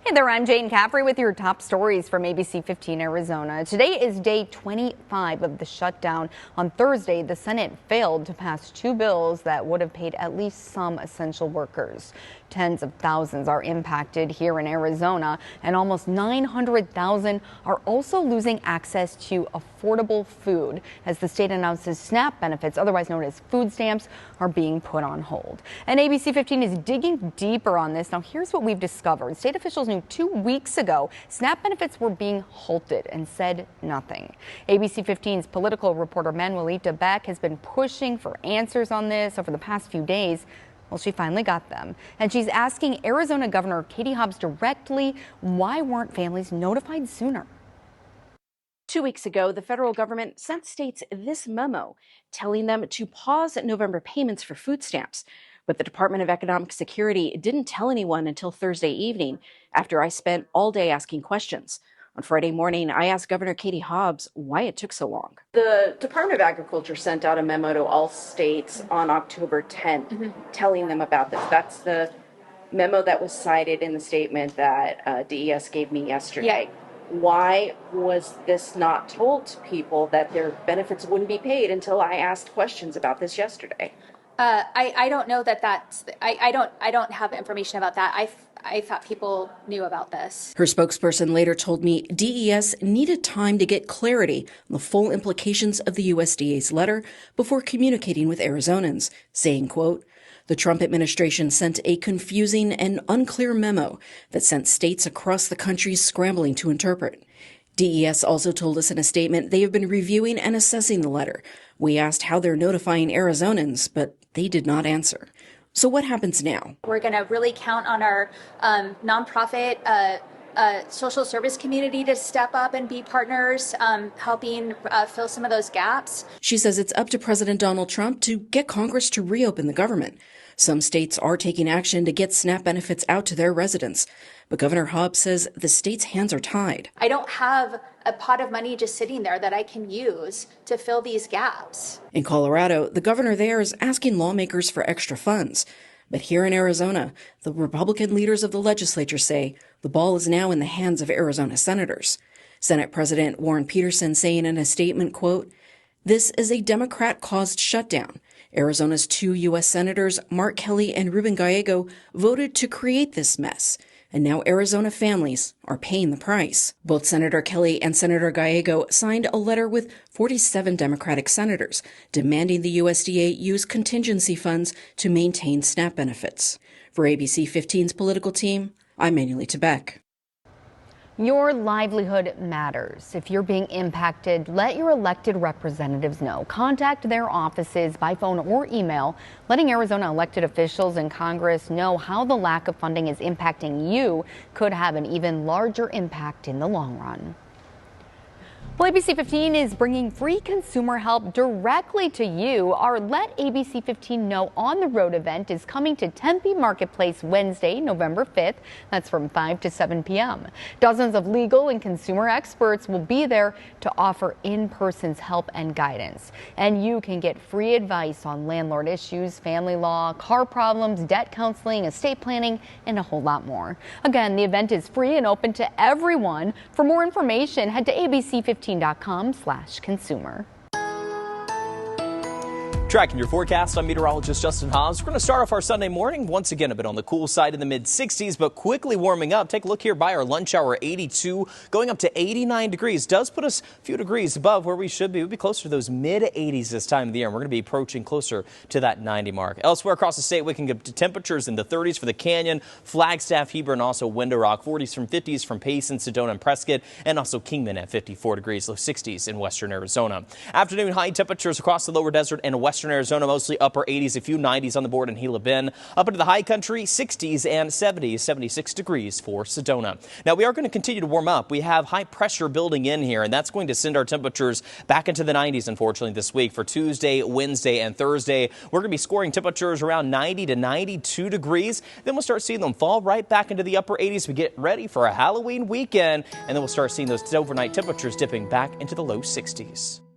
Hey there, I'm Jane Caffrey with your top stories from ABC15 Arizona. Today is day 25 of the shutdown. On Thursday, the Senate failed to pass two bills that would have paid at least some essential workers. Tens of thousands are impacted here in Arizona, and almost 900,000 are also losing access to affordable food as the state announces SNAP benefits, otherwise known as food stamps, are being put on hold. And ABC15 is digging deeper on this. Now, here's what we've discovered. State officials knew 2 weeks ago SNAP benefits were being halted and said nothing. ABC15's political reporter Manuelita Beck has been pushing for answers on this over the past few days. Well, she finally got them, and she's asking Arizona Governor Katie Hobbs directly, why weren't families notified sooner? 2 weeks ago, the federal government sent states this memo telling them to pause November payments for food stamps. But the Department of Economic Security didn't tell anyone until Thursday evening after I spent all day asking questions. On Friday morning, I asked Governor Katie Hobbs why it took so long. The Department of Agriculture sent out a memo to all states on October 10th telling them about this. That's the memo that was cited in the statement that DES gave me yesterday. Yeah. Why was this not told to people that their benefits wouldn't be paid until I asked questions about this yesterday? I don't know that's I don't have information about that. I thought people knew about this. Her spokesperson later told me DES needed time to get clarity on the full implications of the USDA's letter before communicating with Arizonans, saying, quote, "The Trump administration sent a confusing and unclear memo that sent states across the country scrambling to interpret. DES also told us in a statement they have been reviewing and assessing the letter. We asked how they're notifying Arizonans, but they did not answer." So what happens now? We're going to really count on our nonprofit social service community to step up and be partners, helping fill some of those gaps. She says it's up to President Donald Trump to get Congress to reopen the government. Some states are taking action to get SNAP benefits out to their residents. But Governor Hobbs says the state's hands are tied. I don't have a pot of money just sitting there that I can use to fill these gaps. In Colorado, the governor there is asking lawmakers for extra funds. But here in Arizona, the Republican leaders of the legislature say the ball is now in the hands of Arizona senators. Senate President Warren Peterson saying in a statement, quote, "This is a Democrat-caused shutdown. Arizona's two U.S. senators, Mark Kelly and Ruben Gallego, voted to create this mess. And now Arizona families are paying the price." Both Senator Kelly and Senator Gallego signed a letter with 47 Democratic senators demanding the USDA use contingency funds to maintain SNAP benefits. For ABC 15's political team, I'm Manuelita Beck. Your livelihood matters. If you're being impacted, let your elected representatives know. Contact their offices by phone or email, letting Arizona elected officials and Congress know how the lack of funding is impacting you could have an even larger impact in the long run. Well, ABC15 is bringing free consumer help directly to you. Our Let ABC15 Know on the Road event is coming to Tempe Marketplace Wednesday, November 5th. That's from 5 to 7 p.m. Dozens of legal and consumer experts will be there to offer in-person help and guidance. And you can get free advice on landlord issues, family law, car problems, debt counseling, estate planning, and a whole lot more. Again, the event is free and open to everyone. For more information, head to ABC15.com/consumer. Tracking your forecast, I'm meteorologist Justin Hobbs. We're going to start off our Sunday morning once again a bit on the cool side in the mid-60s, but quickly warming up. Take a look here by our lunch hour, 82, going up to 89 degrees. Does put us a few degrees above where we should be. We'll be closer to those mid-80s this time of the year, and we're going to be approaching closer to that 90 mark. Elsewhere across the state, we can get to temperatures in the 30s for the Canyon, Flagstaff, Heber, and also Window Rock. 40s from 50s from Payson, Sedona, and Prescott, and also Kingman at 54 degrees, low 60s in western Arizona. Afternoon high temperatures across the lower desert and western Arizona, mostly upper 80s, a few 90s on the board in Gila Bend. Up into the high country, 60s and 70s, 76 degrees for Sedona. Now, we are going to continue to warm up. We have high pressure building in here, and that's going to send our temperatures back into the 90s, unfortunately, this week. For Tuesday, Wednesday, and Thursday, we're going to be scoring temperatures around 90 to 92 degrees. Then we'll start seeing them fall right back into the upper 80s. We get ready for a Halloween weekend, and then we'll start seeing those overnight temperatures dipping back into the low 60s.